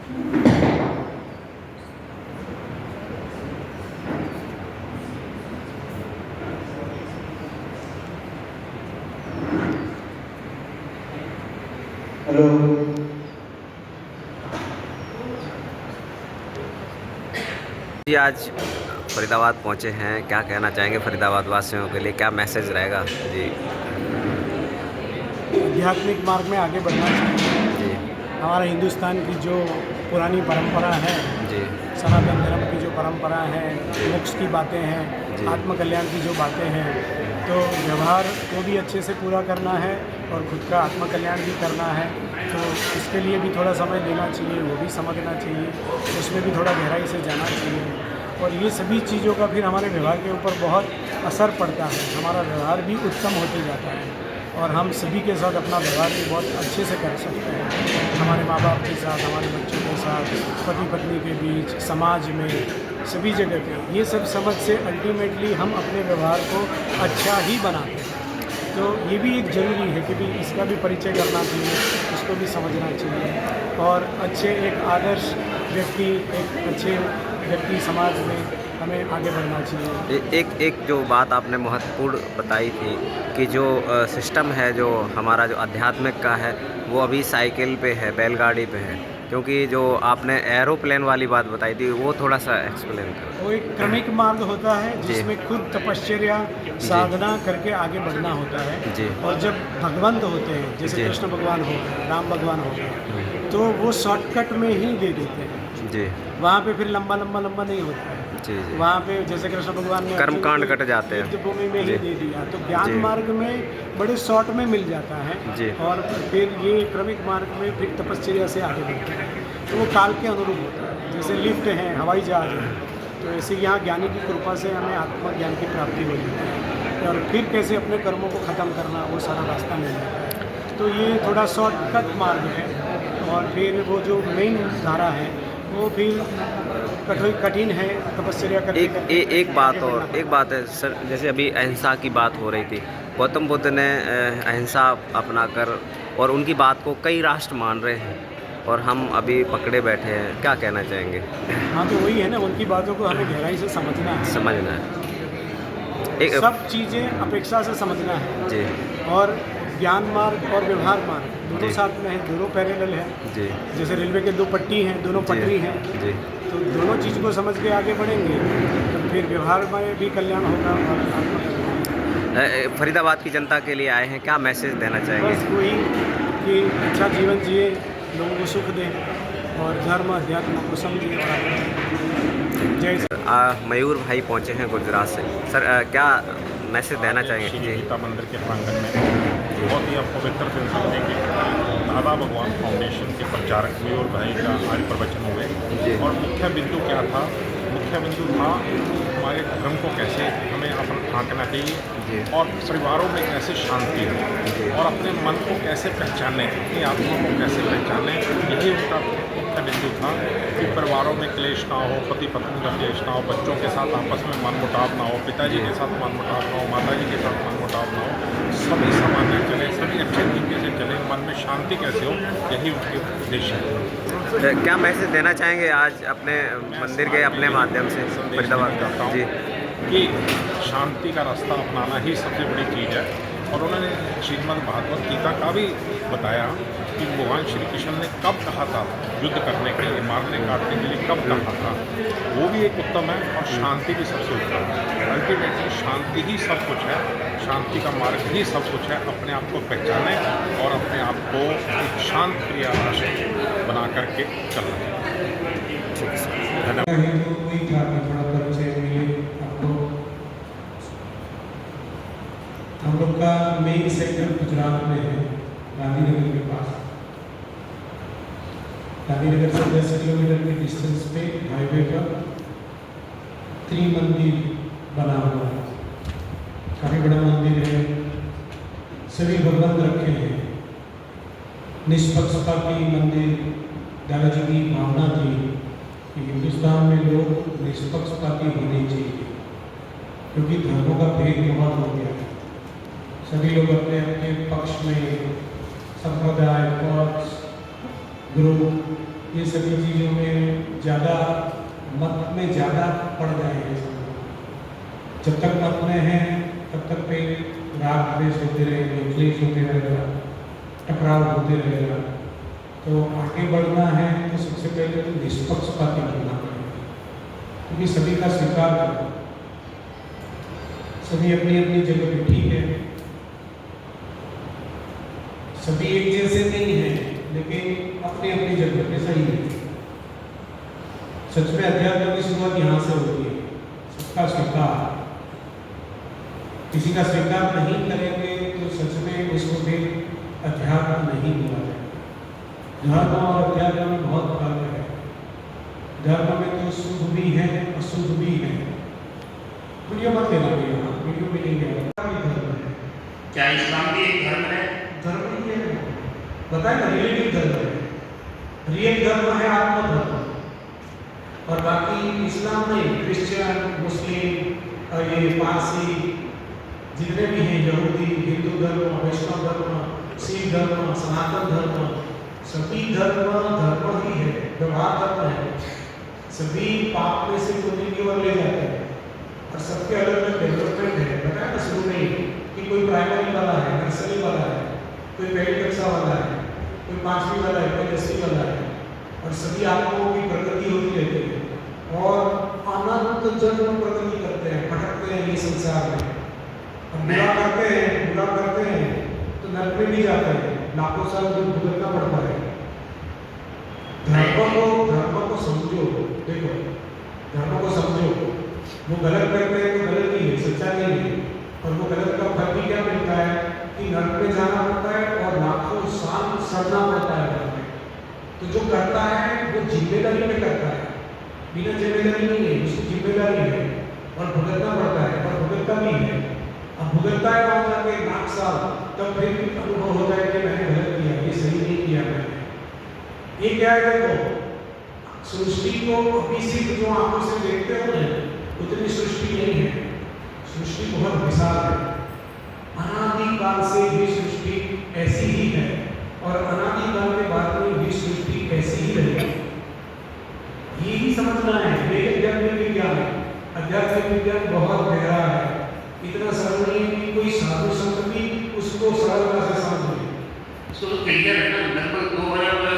Hello. जी आज फरीदाबाद पहुंचे हैं, क्या कहना चाहेंगे फरीदाबाद वासियों के लिए, क्या मैसेज रहेगा? जी आध्यात्मिक मार्ग में आगे बढ़ना चाहिए। जी हमारा हिंदुस्तान की जो पुरानी परंपरा है, जी सनातन धर्म की जो परंपरा है, मोक्ष की बातें हैं, जी। आत्मकल्याण की जो बातें हैं, तो व्यवहार को भी अच्छे से पूरा करना है और खुद का आत्मकल्याण भी करना है। तो इसके लिए भी थोड़ा समय देना चाहिए, वो भी समझना चाहिए, उसमें भी थोड़ा गहराई से जाना चाहिए। और ये सभी चीज़ों का फिर हमारे व्यवहार के ऊपर बहुत असर पड़ता है। हमारा व्यवहार भी उत्तम होते जाता है और हम सभी के साथ अपना व्यवहार भी बहुत अच्छे से कर सकते हैं। हमारे माँ बाप के साथ, हमारे बच्चों के साथ, पति पत्नी के बीच, समाज में, सभी जगह पे ये सब समझ से अल्टीमेटली हम अपने व्यवहार को अच्छा ही बनाते हैं। तो ये भी एक ज़रूरी है कि भी इसका भी परिचय करना चाहिए, इसको भी समझना चाहिए और अच्छे एक आदर्श व्यक्ति, एक अच्छे व्यक्ति समाज में हमें आगे बढ़ना चाहिए। एक जो बात आपने महत्वपूर्ण बताई थी कि जो सिस्टम है, जो हमारा जो आध्यात्मिक का है, वो अभी साइकिल पे है, बैलगाड़ी पे है। क्योंकि जो आपने एरोप्लेन वाली बात बताई थी, वो थोड़ा सा एक्सप्लेन करो। वो एक क्रमिक मार्ग होता है जी। जिसमें खुद तपश्चर्या साधना करके आगे बढ़ना होता है। जी। और जब भगवंत होते हैं, जैसे जी। कृष्ण भगवान हो गए, राम भगवान हो गए, तो वो शॉर्टकट में ही दे देते हैं। जी वहाँ पे फिर लंबा लंबा लंबा नहीं होता है। जी जी। वहाँ पे जैसे कृष्ण भगवान ने कर्मकांड अर्जुन को कट जाते हैं। युद्ध भूमि में जी। ही दे दिया, तो ज्ञान जी। मार्ग में बड़े शॉर्ट में मिल जाता है। जी। और फिर ये क्रमिक मार्ग में फिर तपस्या से आगे बढ़ते हैं, तो वो काल के अनुरूप होता है। जैसे लिफ्ट है, हवाई जहाज है, तो ऐसे यहाँ ज्ञानी की कृपा से हमें आत्मज्ञान की प्राप्ति हो जाती है और फिर कैसे अपने कर्मों को ख़त्म करना, वो सारा रास्ता मिल जाता है। तो ये थोड़ा शॉर्टकट मार्ग है। और फिर वो जो मेन धारा है वो फिर कठिन है, तपस्या करके एक बात और एक बात है सर, जैसे अभी अहिंसा की बात हो रही थी, गौतम बुद्ध ने अहिंसा अपनाकर और उनकी बात को कई राष्ट्र मान रहे हैं और हम अभी पकड़े बैठे हैं, क्या कहना चाहेंगे? हाँ, तो वही है ना, उनकी बातों को हमें गहराई से समझना है, समझना है एक। सब चीज़ें अपेक्षा से समझना है। जी और ज्ञान मार्ग और व्यवहार मार्ग दोनों जी। साथ में है, दोनों पैरेलल है। जी जैसे रेलवे के दो पट्टी हैं, दोनों जी। पटरी हैं, जी तो दोनों चीज़ को समझ के आगे बढ़ेंगे तो फिर व्यवहार में भी कल्याण होगा और आत्मकल्याण। फरीदाबाद की जनता के लिए आए हैं, क्या मैसेज देना चाहेंगे? बस वही कि अच्छा जीवन जिए, लोगों को सुख दें और धर्म अध्यात्म को समझिए और आगे बढ़ें। जय श्री। मयूर भाई पहुंचे हैं गुजरात से। सर क्या मैसेज देना चाहेंगे? श्री जी गीता मंदिर के प्रांगण में बहुत ही पवित्र दिन समझने के दादा भगवान फाउंडेशन के प्रचारक मयूर भाई का आज प्रवचन हुए। जी। और मुख्य बिंदु क्या था? मुख्य बिंदु था हमारे धर्म को कैसे हमें आंकना चाहिए जी। और परिवारों में कैसे शांति हो और अपने मन को कैसे पहचानें, अपनी आत्मा को कैसे पहचानें। यही उनका मुख्य बिंदु था कि परिवारों में क्लेश ना हो, पति पत्नी का क्लेश ना हो, बच्चों के साथ आपस में मनमुटाव ना हो, पिताजी के साथ मनमुटाव ना हो, माताजी के साथ मनमुटाव ना हो, सभी सामान्य चले, सभी अच्छे तरीके से चले, मन में शांति कैसे हो, यही उनके उद्देश्य है। क्या मैसेज देना चाहेंगे आज अपने मंदिर के अपने माध्यम से फरीदाबाद का? जी कि शांति का रास्ता अपनाना ही सबसे बड़ी चीज़ है। और उन्होंने श्रीमद् भागवत गीता का भी बताया कि भगवान श्री कृष्ण ने कब कहा था युद्ध करने के लिए, मारने काटने के लिए कब कहा था, वो भी एक उत्तम है और शांति भी सबसे उत्तम है। अल्टीमेटली शांति ही सब कुछ है, शांति का मार्ग ही सब कुछ है। अपने आप को पहचाने और अपने आप को एक शांत प्रिय राष्ट्र बना करके चलना है। हम लोग का मेन सेक्टर गुजरात में है, गांधीनगर के पास। गांधीनगर से 10 किलोमीटर के डिस्टेंस पे हाईवे पर त्रिमंदिर बना हुआ है। काफ़ी बड़ा मंदिर है, सभी भगवान रखे हैं। निष्पक्षता की मंदिर, दादाजी की भावना थी कि हिंदुस्तान में लोग निष्पक्षपाती होने चाहिए, क्योंकि धर्मों का भेद बहुत हो गया है। सभी लोग अपने अपने पक्ष में संप्रदाय, पक्ष, ग्रुप ये सभी चीज़ों में ज़्यादा मत में ज़्यादा पड़ जाएंगे सब लोग। जब तक मत में हैं तब तक पे राग द्वेष होते रहेंगे, क्लेश होते रहेगा, टकराव होते रहेगा। तो आगे बढ़ना है तो सबसे पहले तो निष्पक्षपाती बनना पड़ेगा, क्योंकि सभी का स्वीकार करो, सभी अपनी अपनी जगह पे ठीक है, सभी एक जैसे नहीं हैं, लेकिन अपनी अपनी जगह पे सही है। सच में अध्यात्म की शुरुआत यहाँ से होती है, सबका स्वीकार। किसी का स्वीकार नहीं करेंगे तो सच में उसको फिर अध्यात्म नहीं बोला जाएगा। धर्म और अध्यात्म में बहुत फर्क है। धर्म में तो शुद्ध भी है, अशुद्ध भी है। वीडियो मत लेना भैया, वीडियो में नहीं गया। धर्म है क्या इस्लाम भी एक धर्म है? धर्म ही है, बताए ना, रिलेटिव धर्म है। रियल धर्म है आत्मधर्म, और बाकी इस्लाम नहीं, क्रिश्चियन, मुस्लिम और ये पारसी जितने भी हैं, यहूदी, हिंदू धर्म, वैष्णव धर्म, सिख धर्म, सनातन धर्म, सभी धर्म धर्म ही है, व्यवहार धर्म है। सभी पाप में से पुण्य की ओर ले जाते हैं, और सबके अलग अलग डेवलपमेंट है। बताया ना शुरू में ही कि कोई प्राइमरी वाला है, नर्सरी वाला है, कोई पहली कक्षा वाला है, कोई 5वीं वाला है, कोई 10वीं वाला है, और सभी आत्माओं की प्रगति होती रहती है, और अनंत जन्म प्रगति करते हैं, भटकते हैं ये संसार में। बुरा करते हैं तो नरक में भी जाते हैं, लाखों साल जो भुगतना पड़ता है। धर्म को समझो, देखो धर्म को समझो। वो गलत करते हैं तो गलत ही है, सच्चा नहीं है, और वो गलत का फल भी क्या मिलता है कि नरक में जाना पड़ता है और लाखों साल सड़ना पड़ता है नरक में। तो जो करता है वो जिम्मेदारी में करता है, बिना जिम्मेदारी नहीं है, उसकी जिम्मेदारी है और भुगतना पड़ता है, और भुगतता भी है। अब भुगतता है वहाँ जाके लाख साल, तब फिर अनुभव होता है कि मैंने गलत किया, ये सही नहीं किया मैंने। ये क्या है, देखो सृष्टि को अभी सिर्फ जो आंखों से देखते हो ना, उतनी सृष्टि नहीं है। सृष्टि बहुत विशाल है, अनादिकाल से भी सृष्टि ऐसी ही है, और अनादिकाल के बाद में भी सृष्टि ऐसी ही रहेगी। यही समझना है। ये आध्यात्मिक विज्ञान है, आध्यात्मिक विज्ञान बहुत गहरा है, इतना सरल नहीं कि कोई साधु संत भी उसको सरलता से समझ ले। इसको तो क्लियर है ना, लगभग 2000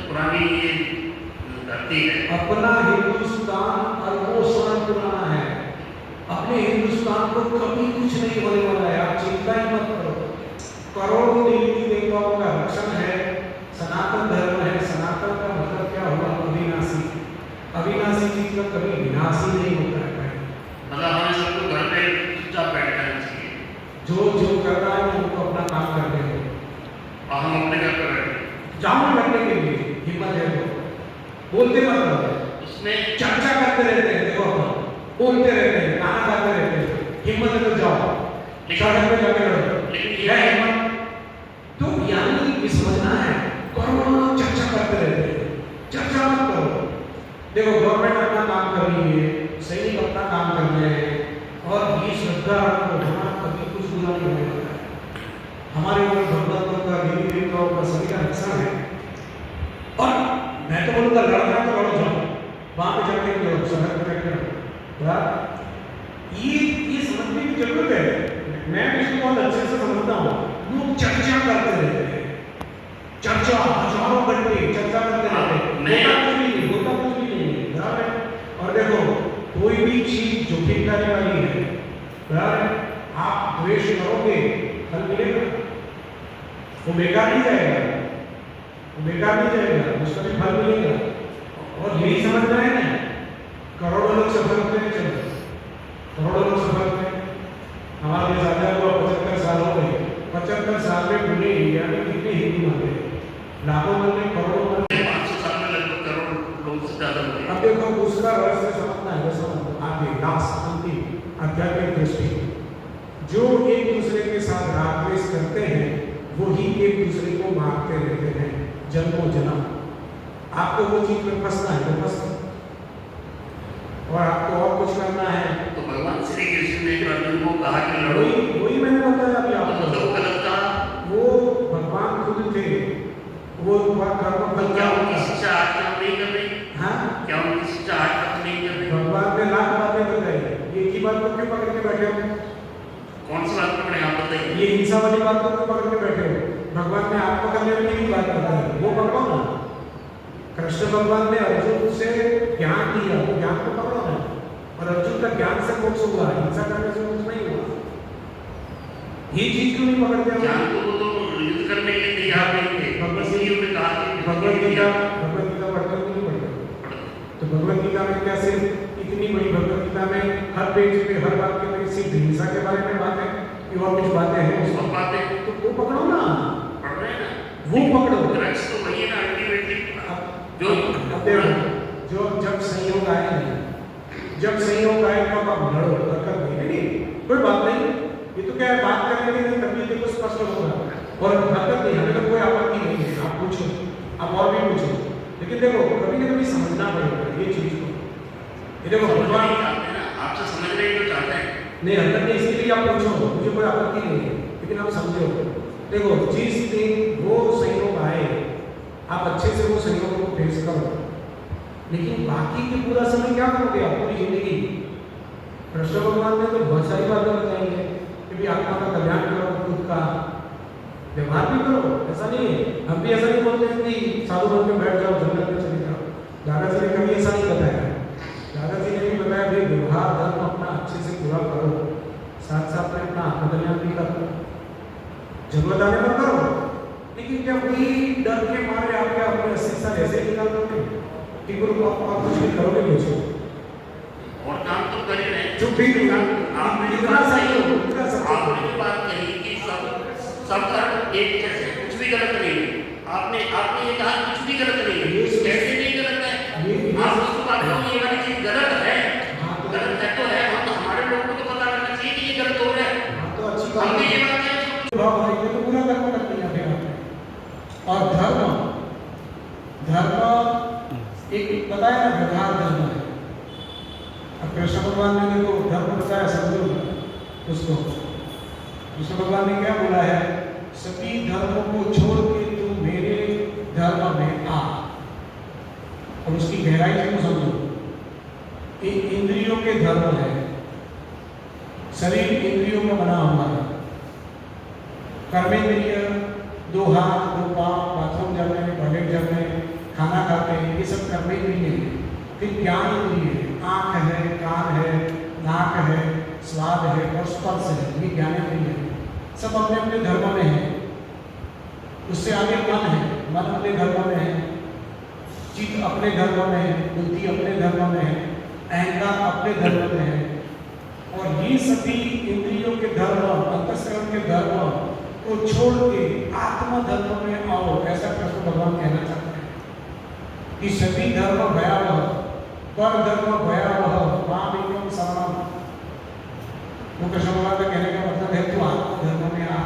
पुरानी ये धरती है। अपना हिंदुस्तान अरबों साल पुराना है। अपने हिंदुस्तान को कभी कुछ नहीं होने वाला है, आप चिंता ही मत करो। करोड़ों देवी देवताओं का रक्षण है, सनातन धर्म है। सनातन का मतलब क्या हुआ? अविनाशी। अविनाशी चीज का कभी विनाश ही नहीं होता है। मतलब हमें सबको घर पे चुपचाप बैठ जाना चाहिए, जो करना है उनको अपना काम करते हैं, और हम अपने घर पर बैठे जामुन करने के लिए हिम्मत है तो बोलते मत रहो, उसमें चर्चा करते रहते हैं। देखो अपन बोलते रहते हैं, गाना गाते रहते हैं, हिम्मत है तो जाओ, सड़क पे जाके लड़ो, लेकिन यह हिम्मत तो यानी ये समझना है। करोड़ों चर्चा करते रहते हैं, चर्चा मत करो। देखो गवर्नमेंट अपना काम कर रही है, सैनिक अपना काम कर रहे हैं, और ये श्रद्धा को हमारा कभी कुछ बुरा नहीं होने वाला है। हमारे ऊपर भगवंतों का, देवी देवताओं का, सभी का रक्षा है। और मैं तो बोलूँगा लड़ना तो लड़ो, जाओ वहाँ पे जाके लड़ो, सड़क पे जाके लड़ो। ये समझने की जरूरत है। मैं इसको बहुत अच्छे से समझता हूँ। लोग चर्चा करते रहते हैं, चर्चा हजारों घंटे चर्चा करते रहते हैं, होता कुछ भी नहीं है, बराबर है। और देखो कोई भी चीज जो ठिकाने वाली है, बराबर है, आप द्वेष करोगे फल मिलेगा, वो बेकार नहीं जाएगा, वो बेकार नहीं जाएगा, उसका भी फल मिलेगा। और यही समझना है ना, करोड़ों लोग सफल होते हैं, चलो करोड़ों लोग सफल होते हैं। हमारे देश आजाद हुआ 75 साल हो गए, 75 साल में पूरे इंडिया में कितने हिंदू मर गए? लाखों मर गए, करोड़ों मर गए। 500 साल में लगभग करोड़ लोग से ज़्यादा हुए। अब देखो दूसरा रहस्य समझना है, समझ आगे लास्ट अंतिम आध्यात्मिक दृष्टि। जो एक दूसरे के साथ राग द्वेष करते हैं वही एक दूसरे को मारते रहते हैं जन्मों जन्म। आपको वो चीज में फंसना है तो फंसना, और आपको और कुछ करना है तो भगवान श्री कृष्ण ने जो अर्जुन को कहा कि लड़ो, वही मैंने बताया अभी तो आपको। मतलब वो गलत कहा। वो भगवान खुद थे, वो कर्म फल क्या क्या उनकी होगा? शिक्षा आज तक नहीं कर रही? हाँ, क्या उनकी शिक्षा आज तक नहीं कर रही? भगवान ने लाख बातें बताई, ये एक ही बात को क्यों पकड़ के बैठे हो? कौन सी बात पकड़े आप बताइए? ये हिंसा वाली बात को क्यों पकड़ के बैठे हो? भगवान ने आत्मकल्याण की भी बात बताई, वो पकड़ो ना। कृष्ण भगवान ने अर्जुन से ज्ञान दिया, वो ज्ञान को पकड़ो ना। और अर्जुन का ज्ञान से मोक्ष हुआ, हिंसा करने से मोक्ष नहीं हुआ। ये चीज क्यों नहीं पकड़ते हो? ज्ञान को तो युद्ध करने के लिए तैयार नहीं थे, इसलिए उन्होंने कहा कि भगवत गीता पढ़ते हो कि नहीं पढ़ते? तो भगवत गीता में कैसे इतनी बड़ी भगवत गीता में हर पेज पे हर वाक्य में सिर्फ हिंसा के बारे में बात है कि और कुछ बातें हैं सब उसमें? बातें तो वो पकड़ो ना, पढ़ रहे हैं ना, वो पकड़ो। ड्रग्स तो वही है ना अल्टीमेटली जो अब देखो, जो जब संयोग आए ना, जब संयोग आए तब आप लड़ो, हरकत नहीं, कोई बात नहीं। ये तो क्या है, बात करने के लिए तभी देखो स्पष्ट होगा और हरकत नहीं, हमें तो कोई आपत्ति नहीं है। आप पूछो, आप और भी पूछो, लेकिन देखो कभी ना कभी समझना पड़ेगा ये चीज को। ये देखो भगवान चाहते हैं ना, आपसे समझने को चाहते हैं। नहीं, हरकत नहीं, इसके लिए आप पूछो, मुझे कोई आपत्ति नहीं है, लेकिन आप समझो। देखो जिस दिन वो संयोग आए, आप अच्छे से वो संयोग को फेस करो, लेकिन बाकी के पूरा समय क्या करोगे आप पूरी जिंदगी? कृष्ण भगवान ने तो बहुत सारी बातें बताई है कि भी आत्मा का कल्याण करो, खुद का व्यवहार भी करो। ऐसा नहीं है, हम भी ऐसा नहीं बोलते हैं कि साधु बन के बैठ जाओ, जंगल में चले जाओ। दादाजी ने कभी ऐसा नहीं बताया। दादाजी ने भी बताया भाई व्यवहार धर्म अपना अच्छे से पूरा करो, साथ साथ में अपना आत्मकल्याण भी करो, जरूरत आने पर करो। लेकिन क्या कोई डर के मारे आप क्या अपने 80 साल ऐसे निकाल दोगे कि गुरु आप कुछ नहीं करोगे? मुझे और काम तो कर ही रहे हैं। जो भी आपने इतना सही हो, इतना सही आपने जो बात कही कि सब कर्म एक जैसे, कुछ भी गलत नहीं है। आपने ये कहा कुछ भी गलत नहीं है, कैसे नहीं गलत है? आप उसको बात करो ये वाली चीज गलत है, गलत है तो है, हम हमारे लोगों को तो पता लगना चाहिए कि ये गलत हो रहा है। तो अच्छी हम बात भी है। ये बात कहें भाव है, ये तो पूरा कर्म करते हैं फिर आपने। और धर्म एक बताया ना, व्यवहार धर्म है। अब कृष्ण भगवान ने देखो धर्म बताया, समझो उसको। कृष्ण भगवान ने क्या बोला है? सभी धर्मों को छोड़ के तू मेरे धर्म में आ। और उसकी गहराई को समझो। ये इंद्रियों के धर्म है, शरीर इंद्रियों का बना हुआ है। कर्मेंद्रिय, 2 हाथ 2 पाँव, बाथरूम जाते हैं, टॉयलेट जाते हैं, खाना खाते हैं, ये सब कर्मेंद्रिय है। फिर ज्ञान इंद्रिय है, आँख है, कान है, नाक है, स्वाद है और स्पर्श है, ये ज्ञानेंद्रिय है। सब अपने अपने धर्म में है। उससे आगे मन है, मन अपने धर्म में है, चित्त अपने धर्म में है, बुद्धि अपने धर्म में है, अहंकार अपने धर्म में है। और ये सभी इंद्रियों के धर्म, अंतःकरण के धर्म को छोड़ के आत्म धर्म में आओ, ऐसा कृष्ण भगवान कहना चाहते हैं कि सभी धर्म भयावह, पर धर्म भयावह, माम एकम शरणम। वो कृष्ण भगवान का कहने का मतलब है तू आत्म धर्म में आ।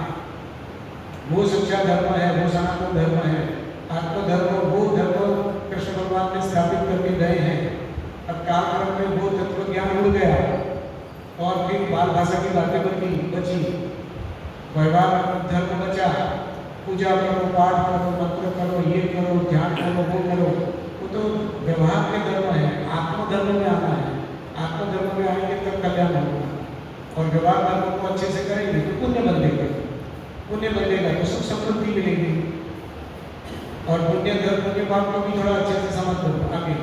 वो सच्चा धर्म है, वो सनातन धर्म है। आत्मधर्म वो धर्म कृष्ण भगवान ने स्थापित करके गए हैं। अब कालक्रम में वो तत्व ज्ञान उड़ गया और फिर बाल भाषा की बातें बची, वैवाहिक धर्म बचा। पूजा करो, पाठ करो, मंत्र करो, ये करो, ध्यान करो, वो करो। वो तो व्यवहार के धर्म है, आत्मधर्म में आना है। आत्मधर्म में आएंगे तब कल्याण होगा। और व्यवहार धर्म को अच्छे से करेंगे तो पुण्य बनेगा, पुण्य बनेगा तो सुख समृद्धि मिलेगी। और पुण्य धर्म के बात को भी थोड़ा अच्छे से समझ लो आगे।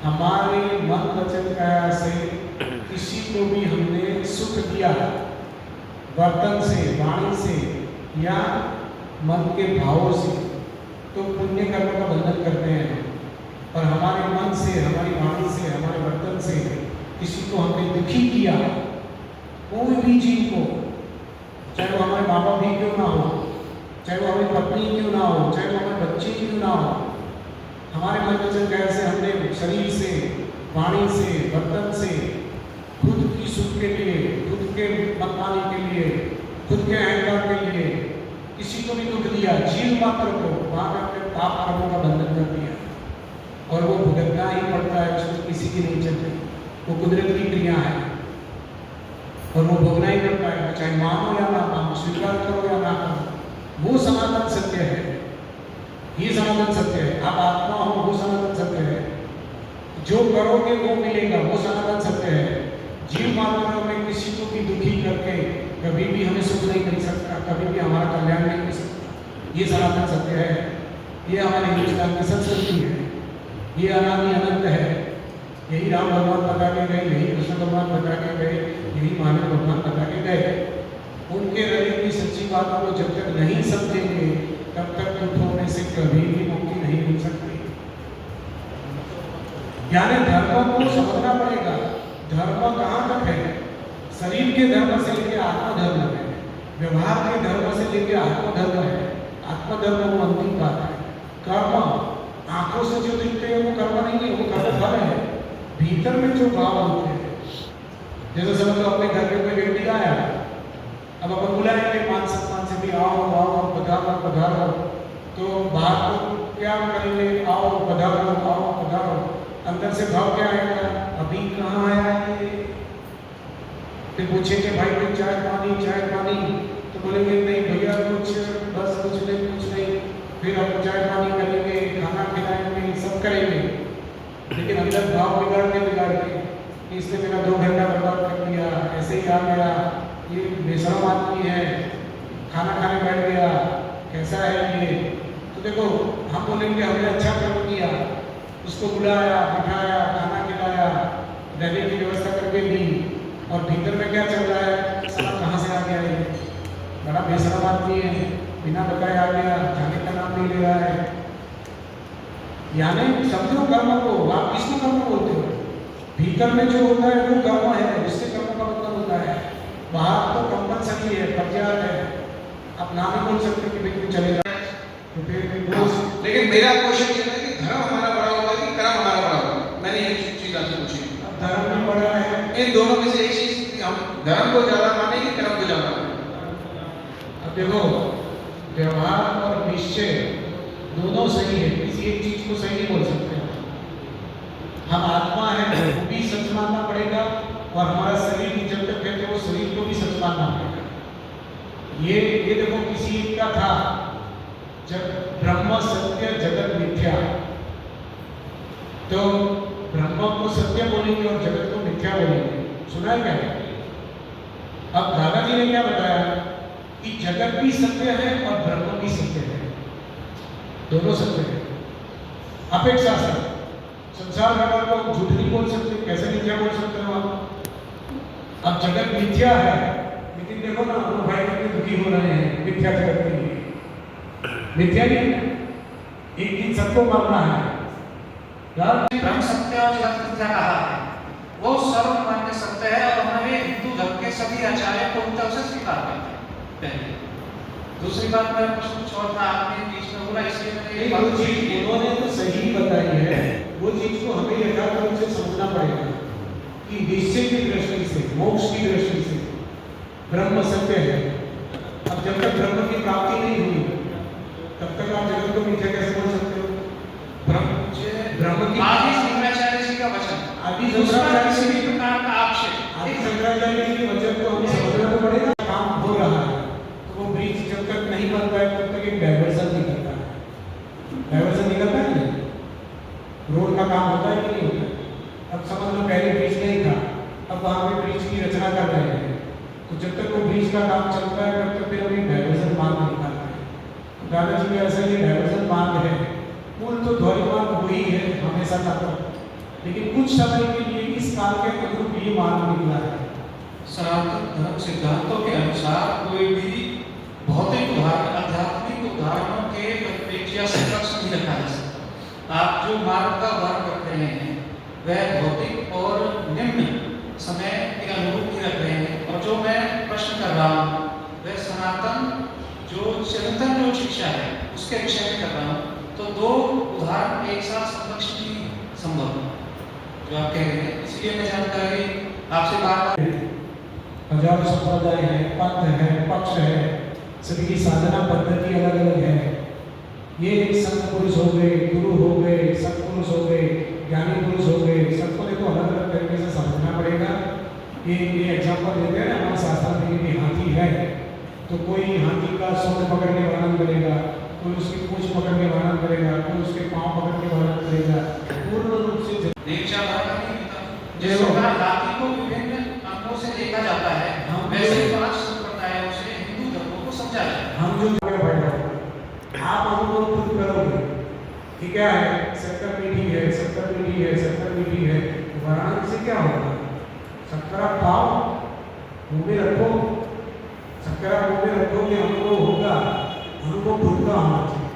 हमारे मन वचन काया से किसी को भी हमने सुख दिया वर्तन से, वाणी से या मन के भावों से, तो पुण्य कर्म का बंधन करते हैं। और हमारे मन से, हमारी वाणी से, हमारे वर्तन से किसी को हमने दुखी किया, कोई भी जीव को, चाहे वो हमारे माँ बाप भी क्यों ना हो, चाहे वो हमारी पत्नी क्यों ना हो, चाहे वो हमारे बच्चे क्यों ना हो, हमारे मन वचन काया से हमने शरीर से, वाणी से, वर्तन से खुद की सुख के लिए, खुद के मनमानी के लिए, खुद के अहंकार के लिए किसी को भी दुख दिया, जीव मात्र को, वहाँ पे अपने पाप कर्मों का बंधन कर दिया। और वो भुगतना ही पड़ता है, उसको किसी की नहीं चलती, वो कुदरत की क्रिया है और वो भोगना ही पड़ता है, चाहे मानो या ना मानो, स्वीकार करो या ना करो, वो सनातन सत्य है। ये सनातन सत्य है। आप आत्मा हो वो सनातन सत्य है। जो करोगे वो मिलेगा वो सनातन सत्य है। जीव मात्रा में किसी को भी दुखी करके कभी भी हमें सुख नहीं मिल सकता, कभी भी हमारा कल्याण नहीं मिल सकता। ये सनातन सत्य है। ये हमारे हिंदुस्तान की संस्कृति है। ये अनादि अनंत है। यही राम भगवान बता के गए, यही कृष्ण भगवान बता के गए, यही महावीर भगवान बता के गए। उनके रहे की सच्ची बातों को जब तक नहीं समझेंगे तब तक दुख होने से कभी भी मुक्ति नहीं मिल सकती। यानी धर्म को समझना पड़ेगा। धर्म कहाँ तक है? शरीर के धर्म से लेकर आत्मधर्म है, व्यवहार के धर्म से लेकर आत्मधर्म है। आत्मधर्म वो अंतिम बात है। कर्म आंखों से जो दिखते हैं वो कर्म नहीं है, वो कर्म फल है। भीतर में जो भाव होते हैं, जैसे समझ लो अपने घर पे कोई व्यक्ति आया, अब अपन बुलाएंगे मान सम्मान से भी आओ आओ पधारो पधारो, तो बाहर को क्या करेंगे? आओ पधारो आओ पधारो। अंदर से भाव क्या आएगा? अभी कहाँ आया है? फिर पूछेंगे भाई कोई चाय पानी, तो बोलेंगे नहीं भैया कुछ बस कुछ नहीं। फिर हम चाय पानी करेंगे, खाना खिलाएंगे, सब करेंगे, लेकिन अंदर भाव बिगाड़ के इसने मेरा 2 घंटा बर्बाद कर दिया, ऐसे ही आ गया, ये बेशरम आदमी है, खाना खाने बैठ गया, कैसा है ये। तो देखो हम बोलेंगे हमने अच्छा कर्म किया, उसको बुलाया बिठाया, खाना खिलाया, रहने की व्यवस्था करके दी, और भीतर में क्या चल रहा है? साला कहाँ से आ गया ये, बड़ा बेशरम आदमी है, बिना बताए आ गया, जाने का नाम नहीं ले रहा है। यानी समझो कर्म को, आप किसको कर्म बोलते हो? भीतर में जो होता है वो कर्म है, उससे कर्म का मतलब होता है। बाहर तो कंपल्सरी है, फर्जियात है, आप नाम ही बोल सकते कि बिल्कुल चलेगा। तो फिर लेकिन मेरा क्वेश्चन ये है कि धर्म हमारा बड़ा होगा कि कर्म हमारा बड़ा होगा? मैंने ये चीज आपसे पूछी। धर्म भी बड़ा है। इन दोनों में से एक चीज हम धर्म को ज्यादा माने कि कर्म को ज्यादा माने? अब देखो व्यवहार और निश्चय दोनों सही है, किसी एक चीज को सही नहीं बोल सकते। हम आत्मा है वो भी सच मानना पड़ेगा, और हमारा शरीर भी जब तक है तो वो शरीर को भी सच मानना पड़ेगा। ये देखो किसी एक का था, जब ब्रह्म सत्य जगत मिथ्या, तो ब्रह्म को सत्य बोलेंगे और जगत को मिथ्या बोलेंगे। सुना है क्या? अब दादाजी ने क्या बताया कि जगत भी सत्य है और ब्रह्म भी सत्य है, दोनों सत्य है। अपेक्षा से संसार व्यवहार को झूठ नहीं बोल सकते, कैसे मिथ्या बोल सकते हो आप? अब जगत मिथ्या है, लेकिन देखो ना हम भाई कितने दुखी हो रहे हैं मिथ्या जगत के लिए। मिथ्या नहीं है, एक दिन सबको मरना है। ब्रह्म सत्य और जगत मिथ्या कहा है, वो सर्वमान्य सत्य है और हमारे हिंदू धर्म के सभी आचार्य को उनका उसे स्वीकार करते हैं। पहले दूसरी बात मेरा प्रश्न कुछ और था, आपने बीच में बोला इसलिए मैंने वो चीज उन्होंने तो सही बताई है, वो चीज को हमें यथार्थ रूप से समझना पड़ेगा कि निश्चय की दृष्टि से, मोक्ष की दृष्टि से ब्रह्म सत्य है। अब जब तक ब्रह्म की प्राप्ति नहीं हुई तब तक आप जगत को मिथ्या कैसे बोल सकते हो? ब्रह्म की आदि शंकराचार्य जी का वचन, आदि दूसरा किसी भी प्रकार का आक्षेप, आदि शंकराचार्य जी के वचन को हमें समझना तो पड़ेगा। काम हो रहा है तो वो ब्रिज जब तक नहीं बनता है तब तक एक डाइवर्सन निकलता है। डाइवर्सन निकलता है ना, रोड का काम होता है कि नहीं होता? अब समझ लो पहले ब्रिज नहीं था, अब वहाँ पे ब्रिज की रचना कर रहे हैं, तो जब तक वो ब्रिज का काम चलता है तब तक फिर अभी डाइवर्सन मार्ग निकालते हैं। दादाजी का ऐसा ये डाइवर्सन मार्ग है, मूल तो द्वैतवाद वही है हमेशा का, लेकिन कुछ समय के लिए इस काल के अनुरूप ये मार्ग निकला है। सनातन धर्म सिद्धांतों के अनुसार कोई भी भौतिक उदाहरण आध्यात्मिक उदाहरणों के परिप्रेक्ष्य या समकक्ष नहीं रखा जा सकता। आप जो मार्ग का उदाहरण रख रहे हैं वह भौतिक और निम्न समय के अनुरूप ही रख रहे हैं, और जो मैं प्रश्न कर रहा हूँ वह सनातन जो चिरंतन जो शिक्षा है उसके विषय में कर रहा हूँ। तो दो उदाहरण एक साथ समकक्ष नहीं संभव जो आप कह रहे हैं, इसलिए मैं जानकारी आपसे बार-बार हजारों संप्रदाय हैं, पंथ है, पक्ष है, सभी की साधना पद्धति अलग अलग है। ये संत पुरुष हो गए, गुरु हो गए, सत्पुरुष हो गए, ज्ञानी पुरुष हो गए, सबको देखो अलग अलग तरीके से समझना पड़ेगा। ये एग्जाम्पल देते हैं ना हमारे शास्त्र में कि हाथी है तो कोई हाथी का सूंड पकड़ के वर्णन करेगा, कोई उसकी पूंछ पकड़ के वर्णन करेगा, कोई उसके पाँव पकड़ के वर्णन करेगा। पूर्ण रूप से नेचा धर्म नहीं होता। जिस प्रकार जाति को विभिन्न अंगों से देखा जाता है, वैसे ही 5 संप्रदायों से हिंदू धर्मों को समझा जाता है। हम जो आगे बढ़ रहे हैं, आप अनुभव खुद करोगे कि क्या है, शक्कर मीठी है, शक्कर मीठी है, शक्कर मीठी है। वर्णन से क्या होगा? शक्करा पाओ, मुँह में रखो, शक्करा मुँह में रखोगे, अनुभव होगा, अनुभव खुद का होना चाहिए।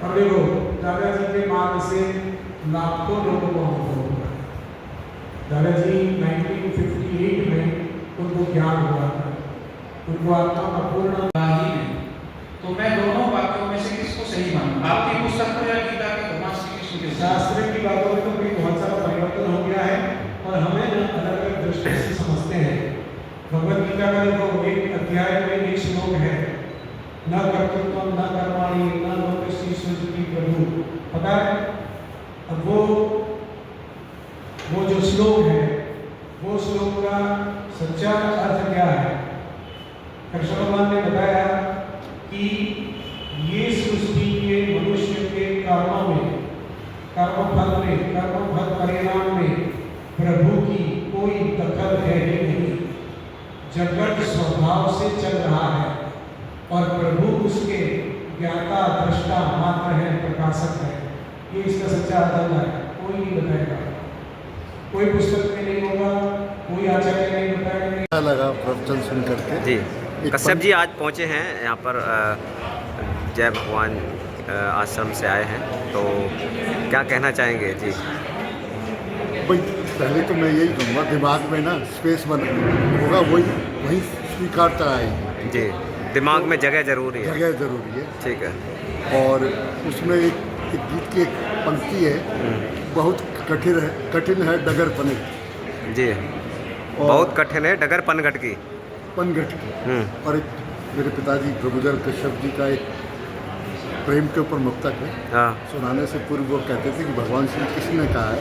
और देखो दादाजी के मार्ग से लाखों लोगों को अनुभव हुआ। दादाजी 1958 में उनको ज्ञान हुआ था, उनको आत्मा का पूर्ण ही नहीं। तो मैं दोनों वाक्यों में से किसको सही मानूं? आपकी पुस्तक को या गीता के भगवान श्री कृष्ण के? शास्त्र की बातों में तो भी बहुत सारा परिवर्तन हो गया है और हमें अलग अलग दृष्टि से समझते हैं। भगवद गीता का देखो एक अध्याय में एक श्लोक है, न कर्तृत्व न कर्माणि न लोकस्य सृजति प्रभु। पता है? अब वो जो श्लोक है, वो श्लोक का सच्चा अर्थ क्या है? कृष्ण भगवान ने बताया कि ये सृष्टि के मनुष्य के कर्मों में, कर्मफल में, कर्मफल परिणाम में प्रभु की कोई दखल है ही नहीं। जगत स्वभाव से चल रहा है और प्रभु उसके ज्ञाता, दृष्टा मात्र है, प्रकाशक है। ये इसका सच्चा अर्थ है, कोई नहीं बताएगा, कोई पुस्तक में नहीं होगा, कोई आचार्य नहीं बताएगा। अच्छा लगा प्रवचन सुन करके। जी कश्यप जी आज पहुँचे हैं यहाँ पर जय भगवान आश्रम से आए हैं, तो क्या कहना चाहेंगे जी? भाई पहले तो मैं यही कहूँगा, दिमाग में ना स्पेस बना होगा, वही स्वीकारता है जी, दिमाग में जगह जरूरी है। जगह जरूरी है। ठीक है। और उसमें एक गीत की एक पंक्ति है, बहुत कठिन है डगर पने जी, बहुत कठिन है डगर पनघट की। पनघट की। और एक मेरे पिताजी प्रभुदयाल कश्यप जी का एक प्रेम के ऊपर मुक्तक है। हाँ। सुनाने से पूर्व वो कहते थे कि भगवान श्री कृष्ण ने कहा है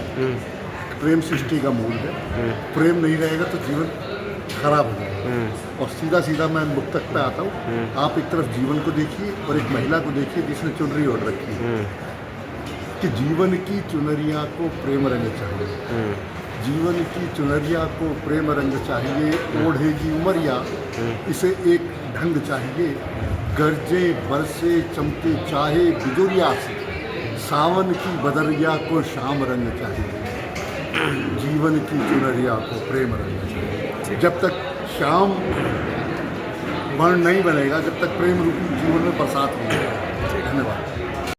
प्रेम सृष्टि का मूल है, प्रेम नहीं रहेगा तो जीवन खराब हो जाएगा। और सीधा सीधा मैं मुक्तक पे आता हूँ। आप एक तरफ जीवन को देखिए और एक महिला को देखिए जिसने चुनरी ओढ़ रखी है, कि जीवन की चुनरिया को प्रेम रंग चाहिए, जीवन की चुनरिया को प्रेम रंग चाहिए, ओढ़ेगी उमरिया इसे एक ढंग चाहिए, गरजे बरसे चमके चाहे बिजुरिया से, सावन की बदरिया को शाम रंग चाहिए, जीवन की चुनरिया को प्रेम रंग चाहिए। जब तक शाम वर्ण नहीं बनेगा, जब तक प्रेम रूपी जीवन में बरसात नहीं होगी। धन्यवाद।